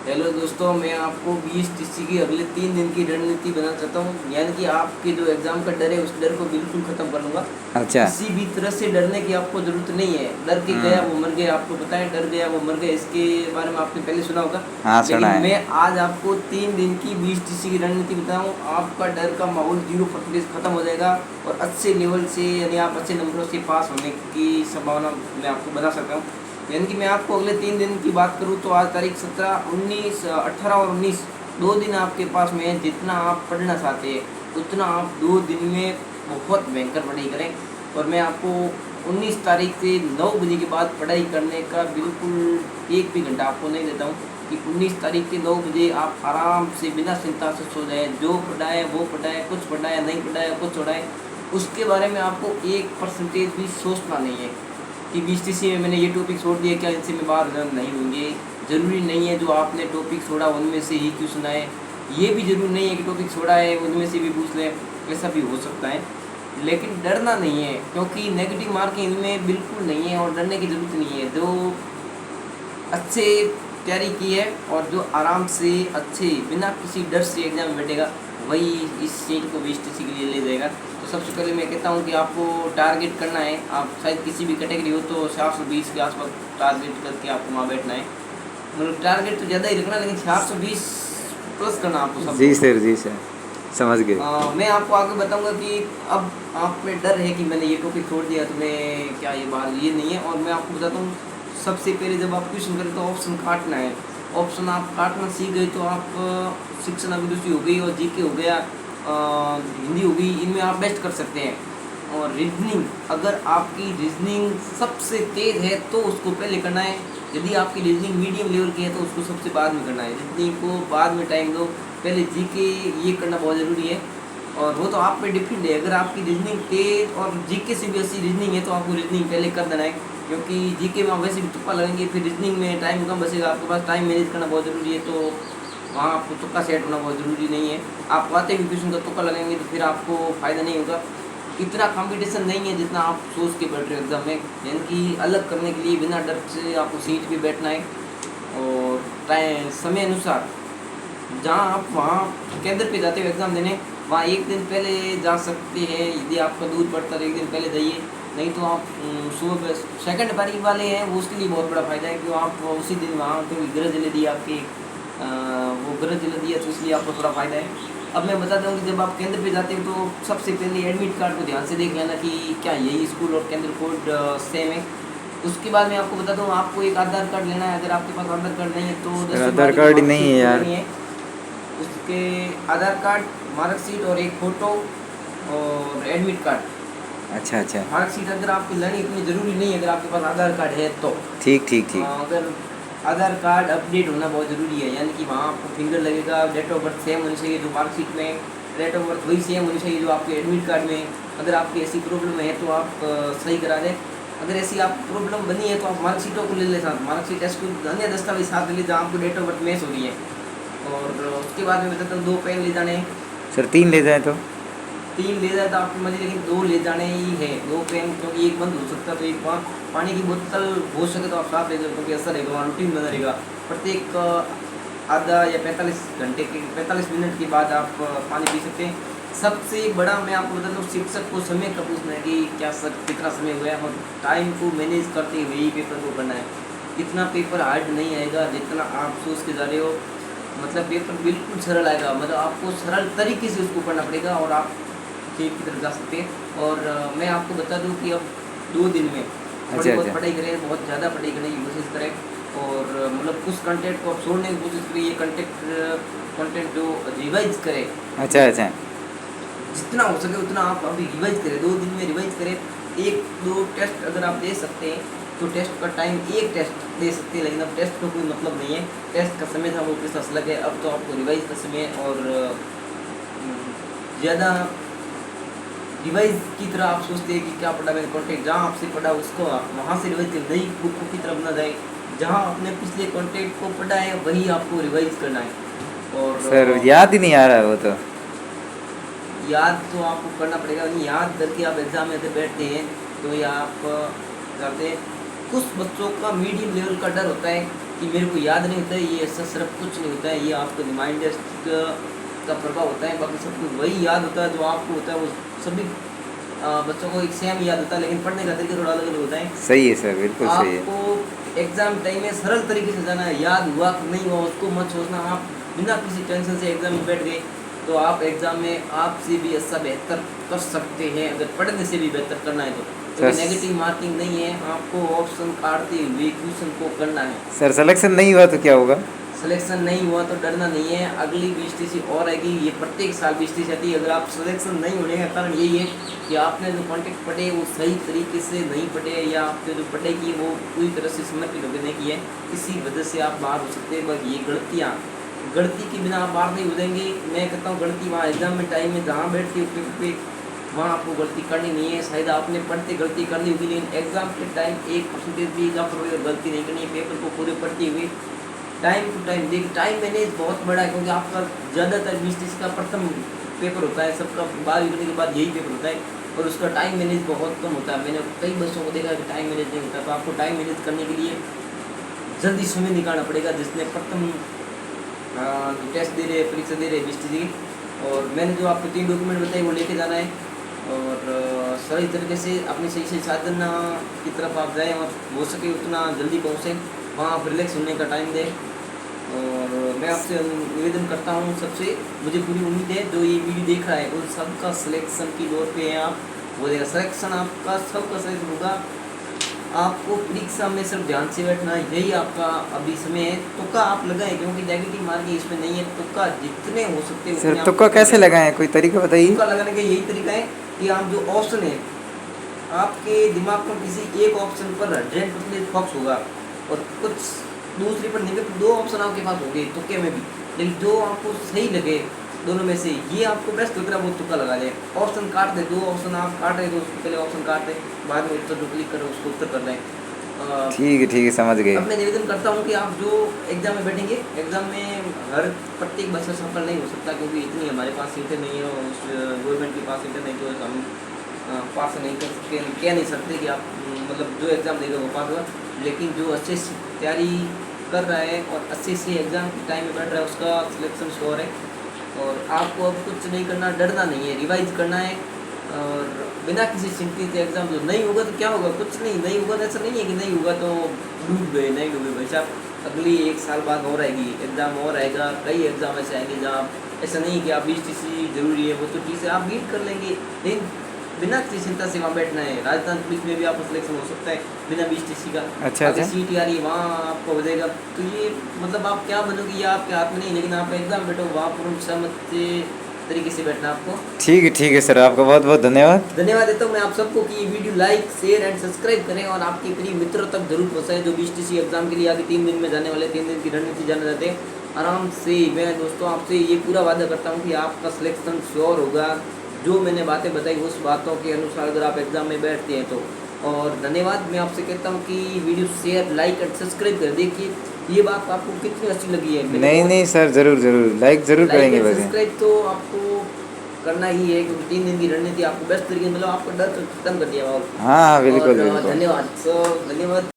Hello दोस्तों, मैं आपको बीएसटीसी की अगले 3 दिन की रणनीति बनाना चाहता हूँ। यानी कि आपके जो एग्ज़ाम का डर है उस डर को बिल्कुल ख़त्म कर लूँगा। अच्छा। किसी भी तरह से डरने की आपको ज़रूरत नहीं है। डर के गया हम्म। वो मर गया, आपको पता है, डर गया वो मर गया, इसके बारे में आपने पहले सुना होगा। हाँ, लेकिन सुना है। मैं आज आपको 3 दिन की बीएसटीसी की रणनीति बताऊँ। आपका डर का माहौल 0% ख़त्म हो जाएगा और अच्छे लेवल से, यानी आप अच्छे नंबरों से पास होने की संभावना मैं आपको बता सकता हूँ। यानी कि मैं आपको अगले 3 दिन की बात करूँ तो आज तारीख 17, 19, 18 और 19, 2 दिन आपके पास में है। जितना आप पढ़ना चाहते हैं उतना आप 2 दिन में बहुत भयंकर पढ़ाई करें। और मैं आपको 19 तारीख से 9 बजे के बाद पढ़ाई करने का बिल्कुल एक भी घंटा आपको नहीं देता हूँ कि 19 तारीख के 9 बजे आप आराम से बिना चिंता से सो जाएँ। जो पढ़ाए वो पढ़ाए, कुछ पढ़ाया नहीं पढ़ाया कुछ छोड़ाए, उसके बारे में आपको 1% भी सोचना नहीं है कि बीएसटीसी में मैंने ये टॉपिक छोड़ दिया, क्या इनसे मैं बाहर नहीं होंगे। ज़रूरी नहीं है जो आपने टॉपिक छोड़ा उनमें से ही क्वेश्चन आए। ये भी ज़रूरी नहीं है कि टॉपिक छोड़ा है उनमें से भी पूछ लें, ऐसा भी हो सकता है। लेकिन डरना नहीं है, क्योंकि नेगेटिव मार्किंग इनमें बिल्कुल नहीं है और डरने की ज़रूरत नहीं है। जो अच्छे तैयारी की है और जो आराम से अच्छे बिना किसी डर से एग्ज़ाम में बैठेगा वही इस सीट को बीएसटीसी के लिए ले जाएगा। तो सबसे पहले मैं कहता हूँ कि आपको टारगेट करना है। आप शायद किसी भी कैटेगरी हो तो 420 के आसपास टारगेट करके आपको वहाँ बैठना है। मतलब टारगेट तो ज़्यादा ही रखना, लेकिन 420 प्लस करना आपको जी सबको। सर, जी सर, समझ गए। मैं आपको आगे बताऊंगा कि अब आप में डर है कि मैंने ये टॉपिक छोड़ दिया तो मैं क्या ये बात ये नहीं है। और मैं आपको बताता हूँ, सबसे पहले जब आप क्वेश्चन करें तो ऑप्शन काटना है। ऑप्शन आप काटना सीख गए तो आप शिक्षण अभिरुचि हो गई और जीके हो गया, हिंदी हो गई, इनमें आप बेस्ट कर सकते हैं। और रीजनिंग, अगर आपकी रीजनिंग सबसे तेज़ है तो उसको पहले करना है। यदि आपकी रीजनिंग मीडियम लेवल की है तो उसको सबसे बाद में करना है। रीजनिंग को बाद में टाइम दो, पहले जीके ये करना बहुत ज़रूरी है। और वो तो आप पे डिपेंड है। अगर आपकी रीजनिंग तेज और जीके से भी अच्छी रीजनिंग है तो आपको रीजनिंग पहले कर देना है, क्योंकि जीके में आप वैसे भी तुक्का लगेंगे, फिर रीजनिंग में टाइम कम बचेगा। आपके पास टाइम मैनेज करना बहुत ज़रूरी है, तो वहाँ आपको तुक्का सेट होना बहुत ज़रूरी नहीं है। आप आते भी क्वेश्चन का तुक्का लगेंगे तो फिर आपको फ़ायदा नहीं होगा। इतना कंपटीशन नहीं है जितना आप सोच के बैठ रहे हो एग्ज़ाम में। यानी कि अलग करने के लिए बिना डर से आपको सीट पे बैठना है। और टाइम समय अनुसार जहाँ आप वहाँ केंद्र पे जाते हो एग्ज़ाम देने, वहाँ एक दिन पहले जा सकते हैं। यदि आपका दूर पड़ता है तो एक दिन पहले जाइए, नहीं तो आप सुबह सेकंड पारी वाले हैं वो उसके लिए बहुत बड़ा फ़ायदा है कि आप उसी दिन वहाँ क्योंकि गरज ले दी आपकी, वो गरज ले दिया तो इसलिए आपको थोड़ा फ़ायदा है। अब मैं बताता हूँ कि जब आप केंद्र पे जाते हो तो सबसे पहले एडमिट कार्ड को ध्यान से देख लेना कि क्या यही स्कूल और केंद्र कोड सेम है। उसके बाद मैं आपको बताता हूँ, आपको एक आधार कार्ड लेना है। अगर आपके पास आधार कार्ड नहीं है तो सर, 10वीं आधार 12वीं की कार्ड ही नहीं है मार्कशीट तो यार। लेनी है। उसके आधार कार्ड, मार्कशीट और एक फ़ोटो और एडमिट कार्ड। अच्छा अच्छा। मार्कशीट अगर आपकी लेनी इतनी ज़रूरी नहीं है अगर आपके पास आधार कार्ड है तो। ठीक ठीक ठीक। अगर आधार कार्ड अपडेट होना बहुत ज़रूरी है, यानी कि वहाँ आपको फिंगर लगेगा, डेट ऑफ बर्थ सेम होनी चाहिए जो मार्कशीट में, डेट ऑफ बर्थ वही सेम होनी चाहिए जो आपके एडमिट कार्ड में। अगर आपकी ऐसी प्रॉब्लम है तो आप सही करा दें। अगर ऐसी आप प्रॉब्लम बनी है तो आप मार्कशीटों को ले लें साथ, मार्कशीट टेस्ट को अन्य दस्तावेज साथ ले लें जहाँ आपको डेट ऑफ बर्थ मैच हो रही है। और उसके बाद में बताता हूँ 2 पेन ले जाने हैं। सर, 3 ले जाए तो? 3 ले जाए तो आपकी मर्जी, लेकिन 2 ले जाने ही है। 2 पेन, क्योंकि एक बंद हो सकता है तो एक वहाँ पानी की बोतल हो सके तो आप साथ ले जाओ, क्योंकि ऐसा रहेगा वहाँ रूटीन बना रहेगा। प्रत्येक आधा या 45 घंटे के 45 मिनट के बाद आप पानी पी सकते हैं। सबसे बड़ा मैं आपको बताता हूँ, शिक्षक को समय का पूछना है कि क्या सर कितना समय हुआ है, और टाइम को मैनेज करते हुए ही पेपर को करना है। इतना पेपर हार्ड नहीं आएगा जितना आप सोच के जा रहे हो। मतलब पेपर बिल्कुल सरल आएगा, मतलब आपको सरल तरीके से उसको पढ़ना पड़ेगा और आप ठीक की तरफ जा सकते हैं। और मैं आपको बता दूं कि अब 2 दिन में थोड़ी अच्छा बहुत अच्छा। पढ़ाई करें, बहुत ज़्यादा पढ़ाई करने की कोशिश करें। और मतलब कुछ कंटेंट को आप छोड़ने की कोशिश करिए। ये कंटेंट जो रिवाइज करें, अच्छा अच्छा। जितना हो सके उतना आप अभी रिवाइज करें, 2 दिन में रिवाइज करें। 1-2 टेस्ट अगर आप दे सकते हैं तो टेस्ट का टाइम, एक टेस्ट दे सकते हैं, लेकिन अब टेस्ट का कोई मतलब नहीं है। टेस्ट का समय था वो किस अलग है, अब तो आपको रिवाइज का समय और ज़्यादा रिवाइज की तरह आप सोचते हैं कि क्या पढ़ा मैंने, कॉन्टेक्ट जहाँ आपसे पढ़ा उसको वहाँ से रिवाइज कर, नई बुकों की तरफ ना जाए। जहाँ आपने पिछले कॉन्टेक्ट को पढ़ा है वही आपको रिवाइज करना है। और सर, याद ही नहीं आ रहा है वो तो। याद तो आपको करना पड़ेगा, नहीं याद करके आप एग्ज़ाम में अगर बैठते हैं तो ये आप जाते हैं। कुछ बच्चों का मीडियम लेवल का डर होता है कि मेरे को याद नहीं होता है, ये ऐसा सिर्फ कुछ नहीं होता है, ये आपका माइंड का प्रभाव होता है। बाकी सब कुछ वही याद होता है जो आपको होता है, वो सभी बच्चों को एक सेम याद होता है, लेकिन पढ़ने का तरीका थोड़ा अलग अलग होता है। सही है सर, बिल्कुल सही है। आपको एग्जाम टाइम में सरल तरीके से जाना है, याद हुआ कि नहीं हुआ उसको मत सोचना। आप बिना किसी टेंशन से एग्जाम में बैठ गए तो आप एग्जाम में आपसे भी अच्छा बेहतर कर सकते हैं, अगर पढ़ने से भी बेहतर करना है तो। क्योंकि नेगेटिव मार्किंग नहीं है, आपको ऑप्शन काटते हुए क्वेश्चन को करना है। सर सिलेक्शन नहीं हुआ तो क्या होगा? सिलेक्शन नहीं हुआ तो डरना नहीं है, अगली 20TC और आएगी, ये प्रत्येक साल 20TC आती है। अगर आप सिलेक्शन नहीं होने का कारण यही है कि आपने जो कॉन्टेक्ट पढ़े वो सही तरीके से नहीं पढ़े, या आपने जो पढ़े की वो पूरी तरह से समर्पित होकर नहीं की है, इसी वजह से आप बाहर हो सकते हैं। बस ये गलती के बिना आप बाहर नहीं हो जाएंगे। मैं कहता हूँ गलती वहाँ एग्जाम में टाइम में जहाँ बैठती हो पेपर पे, वहाँ आपको गलती करनी नहीं है। शायद आपने पढ़ते गलती करनी होगी, लेकिन एग्जाम के टाइम 1% भी आप गलती नहीं करनी है। पेपर को पूरे पढ़ते हुए टाइम टू टाइम देखिए, टाइम मैनेज बहुत बड़ा है, क्योंकि आपका ज़्यादातर 20TC का प्रथम पेपर होता है, सबका 12 करने के बाद यही पेपर होता है, और उसका टाइम मैनेज बहुत कम होता है। मैंने कई बच्चों को देखा कि टाइम मैनेज नहीं होता, तो आपको टाइम मैनेज करने के लिए जल्दी समय निकालना पड़ेगा। जिसने प्रथम टेस्ट दे रहे, परीक्षा दे रहे 20TC, और मैंने जो आपको 3 डॉक्यूमेंट बताए वो लेके जाना है, और सही तरीके से अपने सही साधन की तरफ आप जाएँ, और हो सके उतना जल्दी पहुँचें, वहाँ आप रिलैक्स होने का टाइम दें। और मैं आपसे निवेदन करता हूँ सबसे, मुझे पूरी उम्मीद है जो ये वीडियो देख रहा है उन सबका सिलेक्शन की दौर पे है आप, हो जाएगा सिलेक्शन आपका, सबका सिलेक्शन होगा। आपको परीक्षा में सिर्फ ध्यान से बैठना है, यही आपका अभी समय है। तुक्का आप लगाएं, क्योंकि नेगेटिव मार्किंग इसमें नहीं है। तुक्का जितने हो सकते हैं सर तुक्का कैसे लगाएं, कोई तरीका बताइए? तुक्का लगाने का यही तरीका है कि आप जो ऑप्शन है, आपके दिमाग में किसी एक ऑप्शन पर 100% फोकस होगा, और कुछ दूसरे पर नेगेटिव 2 ऑप्शन आपके पास होंगे तुक्के में भी, लेकिन जो आपको सही लगे दोनों में से ये आपको बेस्ट लग रहा है वो तुक्का लगा जाए। ऑप्शन काट दे, 2 ऑप्शन आप काट रहे तो उसको पहले ऑप्शन काट दे, बाद में उत्तर जो क्लिक करें उसको उत्तर कर लें। ठीक है समझ गए। अब मैं निवेदन करता हूँ कि आप जो एग्जाम में बैठेंगे, एग्जाम में हर प्रत्येक बच्चा सफल नहीं हो सकता, क्योंकि इतनी हमारे पास सीटें नहीं है, और उस गवर्नमेंट के पास सीटें नहीं, तो हम पास नहीं कर सकते, कह नहीं सकते कि आप मतलब जो एग्ज़ाम देगा वो पास होगा। लेकिन जो अच्छे से तैयारी कर रहा है और अच्छे से एग्ज़ाम के टाइम में बैठ रहा है, उसका सिलेक्शन श्योर है। और आपको अब कुछ नहीं करना, डरना नहीं है, रिवाइज करना है, और बिना किसी चिंतित एग्ज़ाम जो नहीं होगा तो क्या होगा, कुछ नहीं होगा तो ऐसा नहीं है कि नहीं होगा तो डूब गए, नहीं डूबे भाई साहब। अगली 1 साल बाद और आएगी एग्ज़ाम, और आएगा, कई एग्ज़ाम ऐसे आएंगे जहाँ ऐसा नहीं है कि आप 20TC जरूरी है, वो तो चीज़ें आप बीट कर लेंगे, लेकिन बिना किसी चिंता से वहाँ बैठना है। राजस्थान पुलिस में भी आपका सिलेक्शन हो सकता है बिना 20TC का। अच्छा सीट आ रही है वहाँ आपको हो जाएगा, तो ये मतलब आप क्या बनोगे ये आपके हाथ में नहीं, लेकिन आप एग्जाम बैठो वहाँ पूर्ण सहमत तरीके से बैठना आपको। ठीक है सर, आपका बहुत बहुत धन्यवाद। धन्यवाद देता हूँ मैं आप सबको कि ये video like share and subscribe करें, और आपके प्रिय मित्रों तक जरूर पहुँचाएं जो 20TC एग्जाम के लिए आगे 3 दिन में जाने वाले, 3 दिन की रणनीति जानना चाहते हैं आराम से। मैं दोस्तों आपसे ये पूरा वादा करता हूँ कि आपका सिलेक्शन श्योर होगा, जो मैंने बातें बताई उस बातों के अनुसार अगर आप एग्ज़ाम में बैठते हैं तो। और धन्यवाद, मैं आपसे कहता हूँ कि video share like and subscribe कर देखिए, ये बात आपको कितनी अच्छी लगी है। नहीं सर, ज़रूर लाइक ज़रूर करेंगे। सब्सक्राइब तो आपको करना ही है, क्योंकि 3 दिन की रणनीति आपको बेस्ट तरीके से, मतलब आपका डर खत्म कर दिया। हाँ बिल्कुल। धन्यवाद। धन्यवाद।